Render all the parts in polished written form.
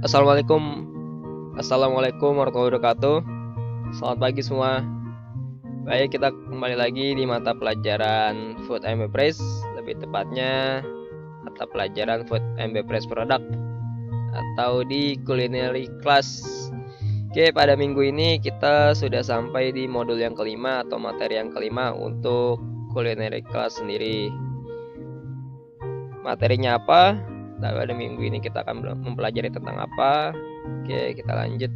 Assalamualaikum. Assalamualaikum warahmatullahi wabarakatuh. Selamat pagi semua. Baik, kita kembali lagi di mata pelajaran Food and Beverage, lebih tepatnya mata pelajaran Food and Beverage Product atau di Culinary Class. Oke, pada minggu ini kita sudah sampai di modul yang kelima atau materi yang kelima untuk Culinary Class sendiri. Materinya apa? Pada minggu ini kita akan mempelajari tentang apa? Oke, kita lanjut.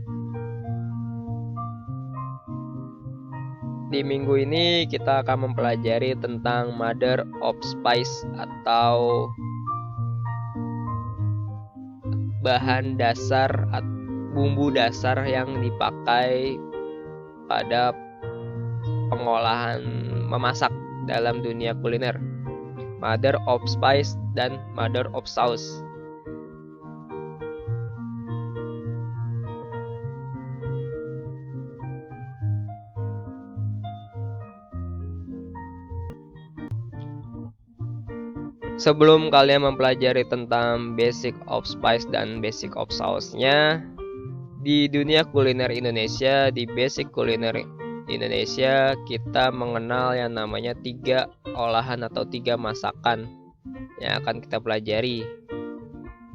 Di minggu ini kita akan mempelajari tentang Mother of Spice atau bahan dasar bumbu dasar yang dipakai pada pengolahan memasak dalam dunia kuliner. Mother of Spice dan Mother of Sauce. Sebelum kalian mempelajari tentang basic of spice dan basic of sauce-nya, di dunia kuliner Indonesia, di basic kuliner Indonesia, kita mengenal yang namanya 3 olahan atau 3 masakan yang akan kita pelajari.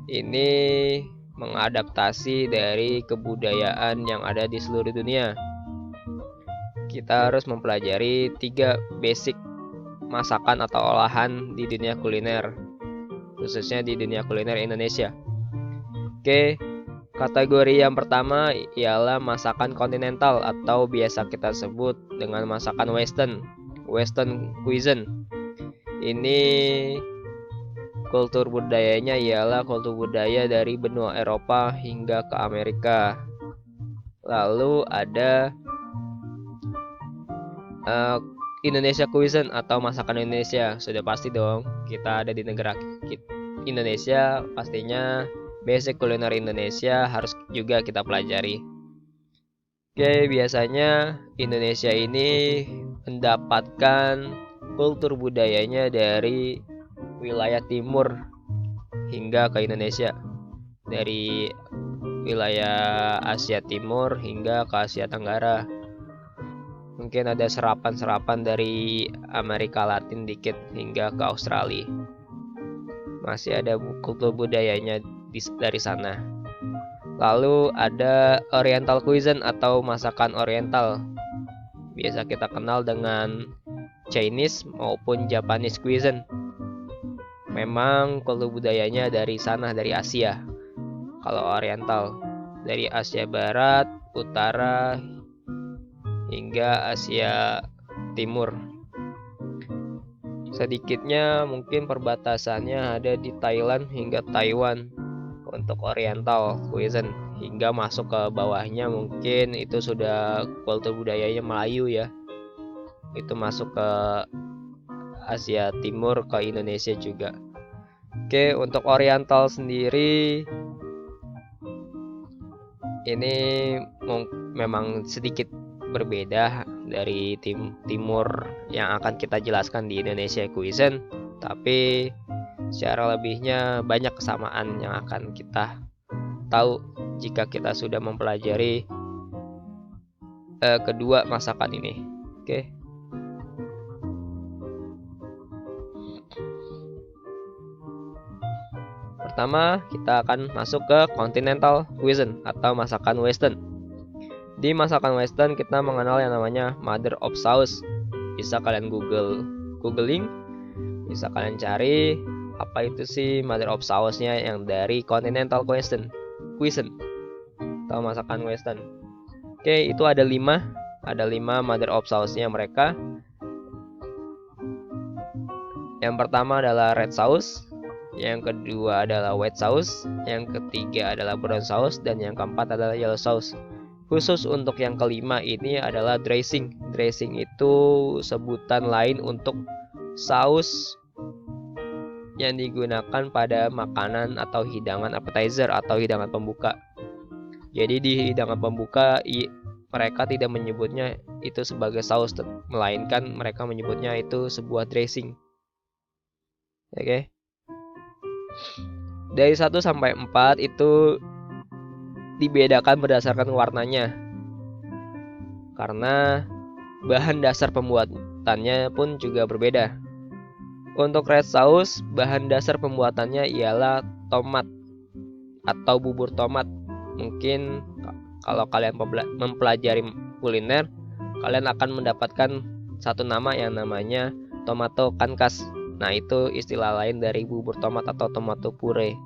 Ini mengadaptasi dari kebudayaan yang ada di seluruh dunia. Kita harus mempelajari 3 basic masakan atau olahan di dunia kuliner, khususnya di dunia kuliner Indonesia. Oke, kategori yang pertama ialah masakan kontinental atau biasa kita sebut dengan masakan Western cuisine. Ini kultur budayanya ialah kultur budaya dari benua Eropa hingga ke Amerika. Lalu ada Indonesia cuisine atau masakan Indonesia. Sudah pasti dong, kita ada di negara Indonesia, pastinya basic kuliner Indonesia harus juga kita pelajari. Oke, biasanya Indonesia ini mendapatkan kultur budayanya dari wilayah timur hingga ke Indonesia. Dari wilayah Asia Timur hingga ke Asia Tenggara. Mungkin ada serapan-serapan dari Amerika Latin dikit hingga ke Australia. Masih ada kultur budayanya dari sana. Lalu ada Oriental cuisine atau masakan Oriental. Biasa kita kenal dengan Chinese maupun Japanese cuisine. Memang kultur budayanya dari sana, dari Asia. Kalau Oriental, dari Asia Barat, Utara, hingga Asia Timur. Sedikitnya mungkin perbatasannya ada di Thailand hingga Taiwan untuk Oriental cuisine, hingga masuk ke bawahnya mungkin itu sudah kultur budayanya Melayu ya. Itu masuk ke Asia Timur, ke Indonesia juga. Oke, untuk Oriental sendiri ini memang sedikit berbeda dari timur yang akan kita jelaskan di Indonesia cuisine, tapi secara lebihnya banyak kesamaan yang akan kita tahu jika kita sudah mempelajari kedua masakan ini. Oke. Pertama, kita akan masuk ke continental cuisine atau masakan western. Di masakan western kita mengenal yang namanya Mother of Sauce. Bisa kalian googling, bisa kalian cari apa itu sih Mother of Sauce-nya yang dari continental cuisine atau masakan western. Oke, itu ada 5 Mother of Sauce-nya mereka. Yang pertama adalah red sauce, yang kedua adalah white sauce, yang ketiga adalah brown sauce, dan yang keempat adalah yellow sauce. Khusus untuk yang kelima ini adalah dressing. Dressing itu sebutan lain untuk saus yang digunakan pada makanan atau hidangan appetizer atau hidangan pembuka. Jadi di hidangan pembuka mereka tidak menyebutnya itu sebagai saus, melainkan mereka menyebutnya itu sebuah dressing. Oke. Dari 1 sampai 4 itu dibedakan berdasarkan warnanya, karena bahan dasar pembuatannya pun juga berbeda. Untuk red sauce, bahan dasar pembuatannya ialah tomat atau bubur tomat. Mungkin kalau kalian mempelajari kuliner, kalian akan mendapatkan satu nama yang namanya tomato cankas. Nah, itu istilah lain dari bubur tomat atau tomato puree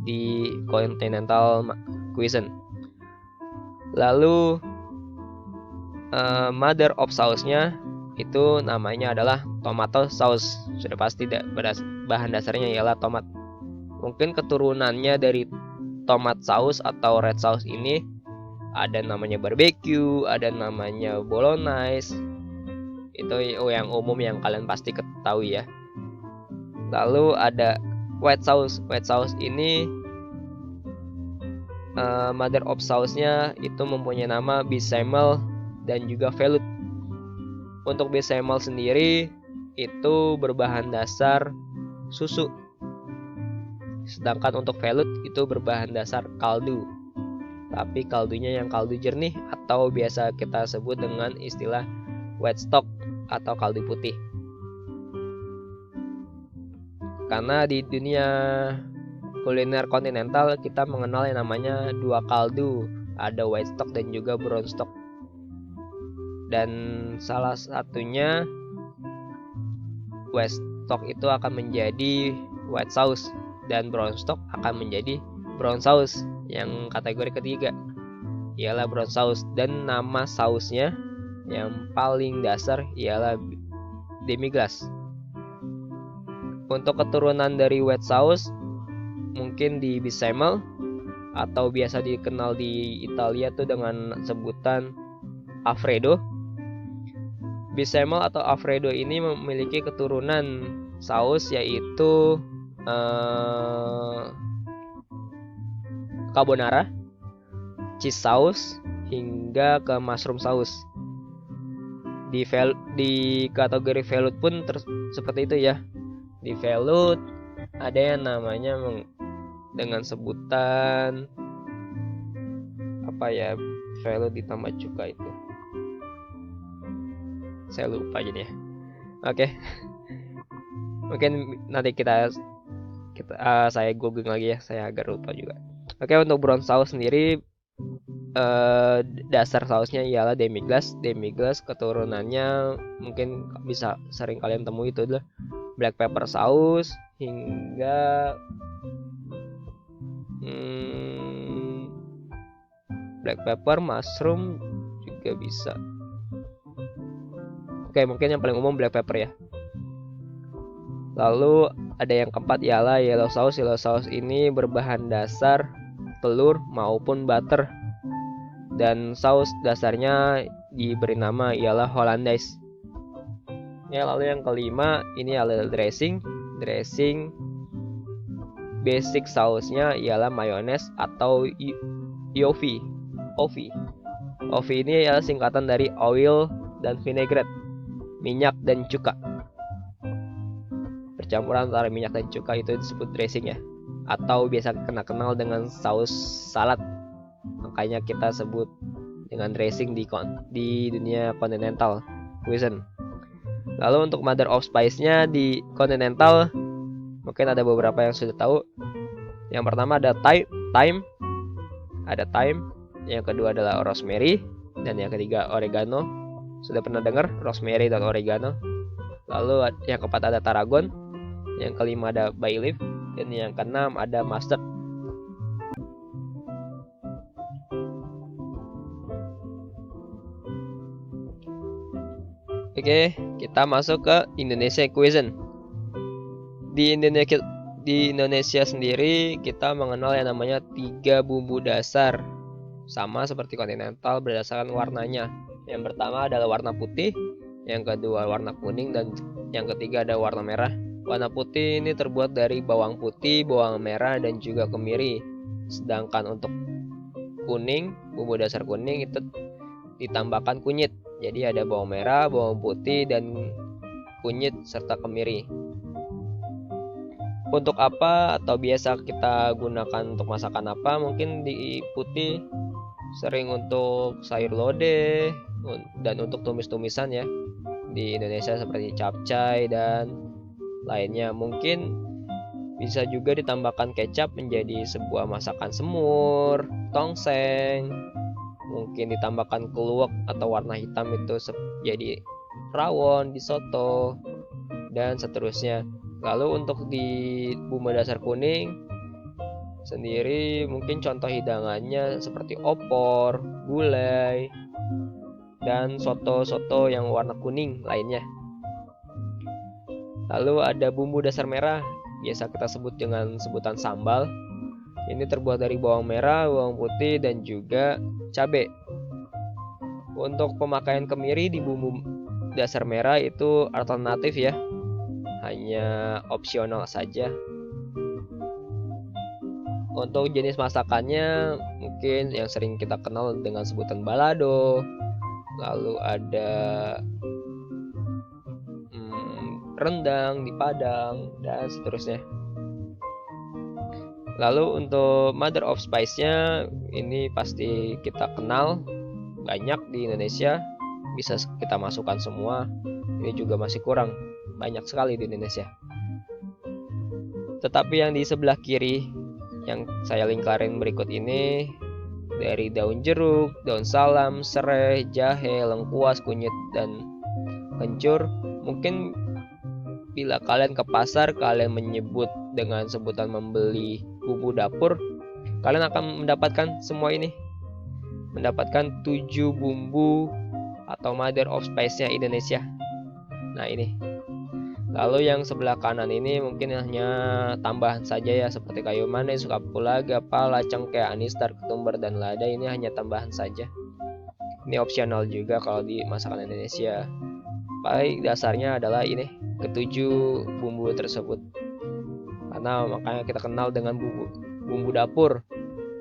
di continental cuisine. Lalu mother of sauce-nya itu namanya adalah tomato sauce. Sudah pasti bahan dasarnya ialah tomat. Mungkin keturunannya dari tomat sauce atau red sauce ini ada namanya barbecue, ada namanya bolognese. Itu yang umum yang kalian pasti ketahui ya. Lalu ada white sauce. White sauce ini mother of sauce-nya itu mempunyai nama bechamel dan juga velouté. Untuk bechamel sendiri itu berbahan dasar susu. Sedangkan untuk velouté itu berbahan dasar kaldu. Tapi kaldunya yang kaldu jernih atau biasa kita sebut dengan istilah white stock atau kaldu putih. Karena di dunia kuliner kontinental kita mengenal yang namanya dua kaldu, ada white stock dan juga brown stock. Dan salah satunya white stock itu akan menjadi white sauce dan brown stock akan menjadi brown sauce. Yang kategori ketiga ialah brown sauce, dan nama sausnya yang paling dasar ialah demi-glace. Untuk keturunan dari white sauce mungkin di bechamel atau biasa dikenal di Italia tuh dengan sebutan Alfredo. Bechamel atau Alfredo ini memiliki keturunan saus yaitu carbonara, cheese sauce, hingga ke mushroom sauce. Di kategori velouté pun seperti itu ya. Di velouté ada yang namanya dengan sebutan apa ya, velouté ditambah cuka itu. Saya lupa jadi ya. Oke. Mungkin nanti saya googling lagi ya, saya agak lupa juga. Oke, untuk brown sauce sendiri dasar sausnya ialah demi-glace. Demi-glace keturunannya mungkin bisa sering kalian temui itu adalah black pepper sauce hingga black pepper, mushroom juga bisa. Oke, mungkin yang paling umum black pepper ya. Lalu ada yang keempat ialah yellow sauce. Yellow sauce ini berbahan dasar telur maupun butter. Dan saus dasarnya diberi nama ialah Hollandaise. Ya, lalu yang kelima ini adalah dressing. Dressing basic sausnya ialah mayonnaise atau OV. OV ini adalah singkatan dari oil dan vinaigrette, minyak dan cuka. Percampuran antara minyak dan cuka itu disebut dressing ya, atau biasa kenal dengan saus salad. Makanya kita sebut dengan dressing di dunia continental cuisine. Lalu untuk mother of spice-nya di continental mungkin ada beberapa yang sudah tahu. Yang pertama ada thyme. Ada thyme. Yang kedua adalah rosemary, dan yang ketiga oregano. Sudah pernah dengar rosemary dan oregano? Lalu yang keempat ada tarragon, yang kelima ada bay leaf, dan yang keenam ada mustard. Oke, kita masuk ke Indonesia cuisine. Di Indonesia sendiri kita mengenal yang namanya 3 bumbu dasar, sama seperti kontinental berdasarkan warnanya. Yang pertama adalah warna putih, yang kedua warna kuning, dan yang ketiga ada warna merah. Warna putih ini terbuat dari bawang putih, bawang merah, dan juga kemiri. Sedangkan untuk kuning, bumbu dasar kuning itu ditambahkan kunyit. Jadi ada bawang merah, bawang putih, dan kunyit serta kemiri. Untuk apa atau biasa kita gunakan untuk masakan apa? Mungkin di putih sering untuk sayur lodeh dan untuk tumis-tumisan ya di Indonesia seperti capcay dan lainnya. Mungkin bisa juga ditambahkan kecap menjadi sebuah masakan semur, tongseng. Mungkin ditambahkan keluak atau warna hitam itu jadi rawon di soto dan seterusnya. Lalu untuk di bumbu dasar kuning sendiri mungkin contoh hidangannya seperti opor, gulai, dan soto-soto yang warna kuning lainnya. Lalu ada bumbu dasar merah, biasa kita sebut dengan sebutan sambal. Ini terbuat dari bawang merah, bawang putih, dan juga cabai. Untuk pemakaian kemiri di bumbu dasar merah itu alternatif ya, hanya opsional saja. Untuk jenis masakannya mungkin yang sering kita kenal dengan sebutan balado, lalu ada rendang di Padang dan seterusnya. Lalu untuk mother of spice-nya ini pasti kita kenal banyak di Indonesia, bisa kita masukkan semua. Ini juga masih kurang, banyak sekali di Indonesia. Tetapi yang di sebelah kiri yang saya lingkarin berikut ini dari daun jeruk, daun salam, serai, jahe, lengkuas, kunyit, dan kencur. Mungkin bila kalian ke pasar, kalian menyebut dengan sebutan membeli bumbu dapur, kalian akan mendapatkan semua ini. Mendapatkan 7 bumbu atau mother of spice-nya Indonesia. Nah ini. Lalu yang sebelah kanan ini mungkin hanya tambahan saja ya, seperti kayu manis, kapulaga, pala, cengkeh, anistar, ketumbar, dan lada. Ini hanya tambahan saja. Ini opsional juga kalau di masakan Indonesia. Paling dasarnya adalah ini, ketujuh bumbu tersebut. Karena makanya kita kenal dengan bumbu dapur.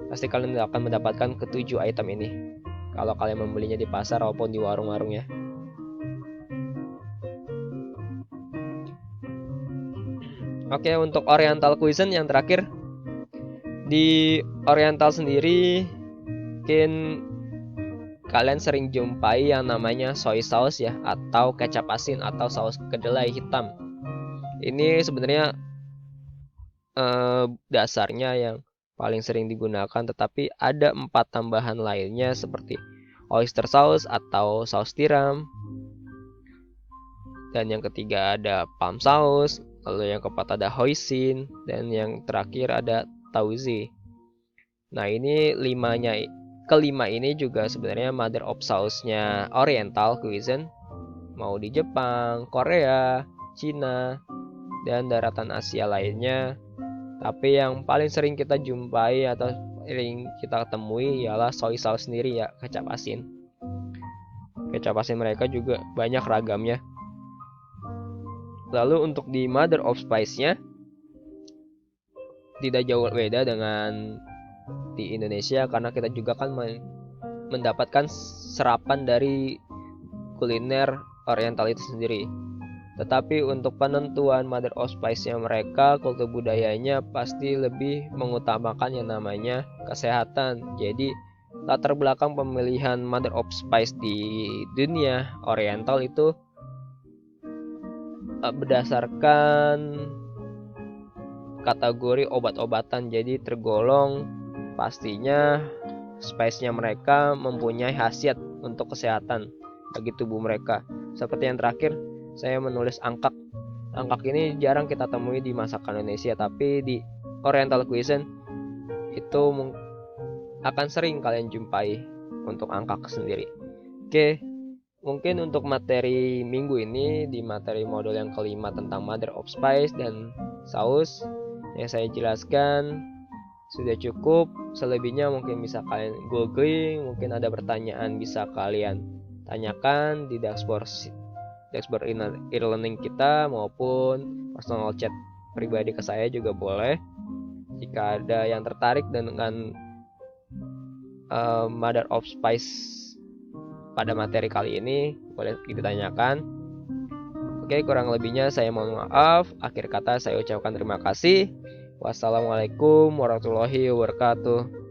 Pasti kalian akan mendapatkan ketujuh item ini kalau kalian membelinya di pasar maupun di warung-warung ya. Oke, untuk Oriental cuisine yang terakhir, di Oriental sendiri mungkin kalian sering jumpai yang namanya soy sauce ya, atau kecap asin atau saus kedelai hitam. Ini sebenarnya dasarnya yang paling sering digunakan, tetapi ada 4 tambahan lainnya seperti oyster sauce atau saus tiram, dan yang ketiga ada palm sauce, lalu yang keempat ada hoisin, dan yang terakhir ada tauzi. Nah ini kelima ini juga sebenarnya mother of sauce-nya Oriental cuisine, mau di Jepang, Korea, Cina, dan daratan Asia lainnya. Tapi yang paling sering kita jumpai atau sering kita temui ialah soy sauce sendiri ya, kecap asin. Kecap asin mereka juga banyak ragamnya. Lalu untuk di mother of spice-nya tidak jauh beda dengan di Indonesia, karena kita juga kan mendapatkan serapan dari kuliner Oriental itu sendiri. Tetapi untuk penentuan mother of spice-nya mereka, kultur budayanya pasti lebih mengutamakan yang namanya kesehatan. Jadi latar belakang pemilihan mother of spice di dunia Oriental itu berdasarkan kategori obat-obatan. Jadi tergolong pastinya spice-nya mereka mempunyai khasiat untuk kesehatan bagi tubuh mereka. Seperti yang terakhir, saya menulis angkak. Angkak ini jarang kita temui di masakan Indonesia, tapi di Oriental cuisine itu akan sering kalian jumpai untuk angkak sendiri. Oke, mungkin untuk materi minggu ini, di materi modul yang kelima tentang mother of spice dan saus yang saya jelaskan sudah cukup. Selebihnya mungkin bisa kalian googling, mungkin ada pertanyaan bisa kalian tanyakan di dashboard e-learning kita, maupun personal chat pribadi ke saya juga boleh. Jika ada yang tertarik dengan mother of spice pada materi kali ini, boleh ditanyakan. Oke, kurang lebihnya saya mohon maaf. Akhir kata saya ucapkan terima kasih. Wassalamualaikum warahmatullahi wabarakatuh.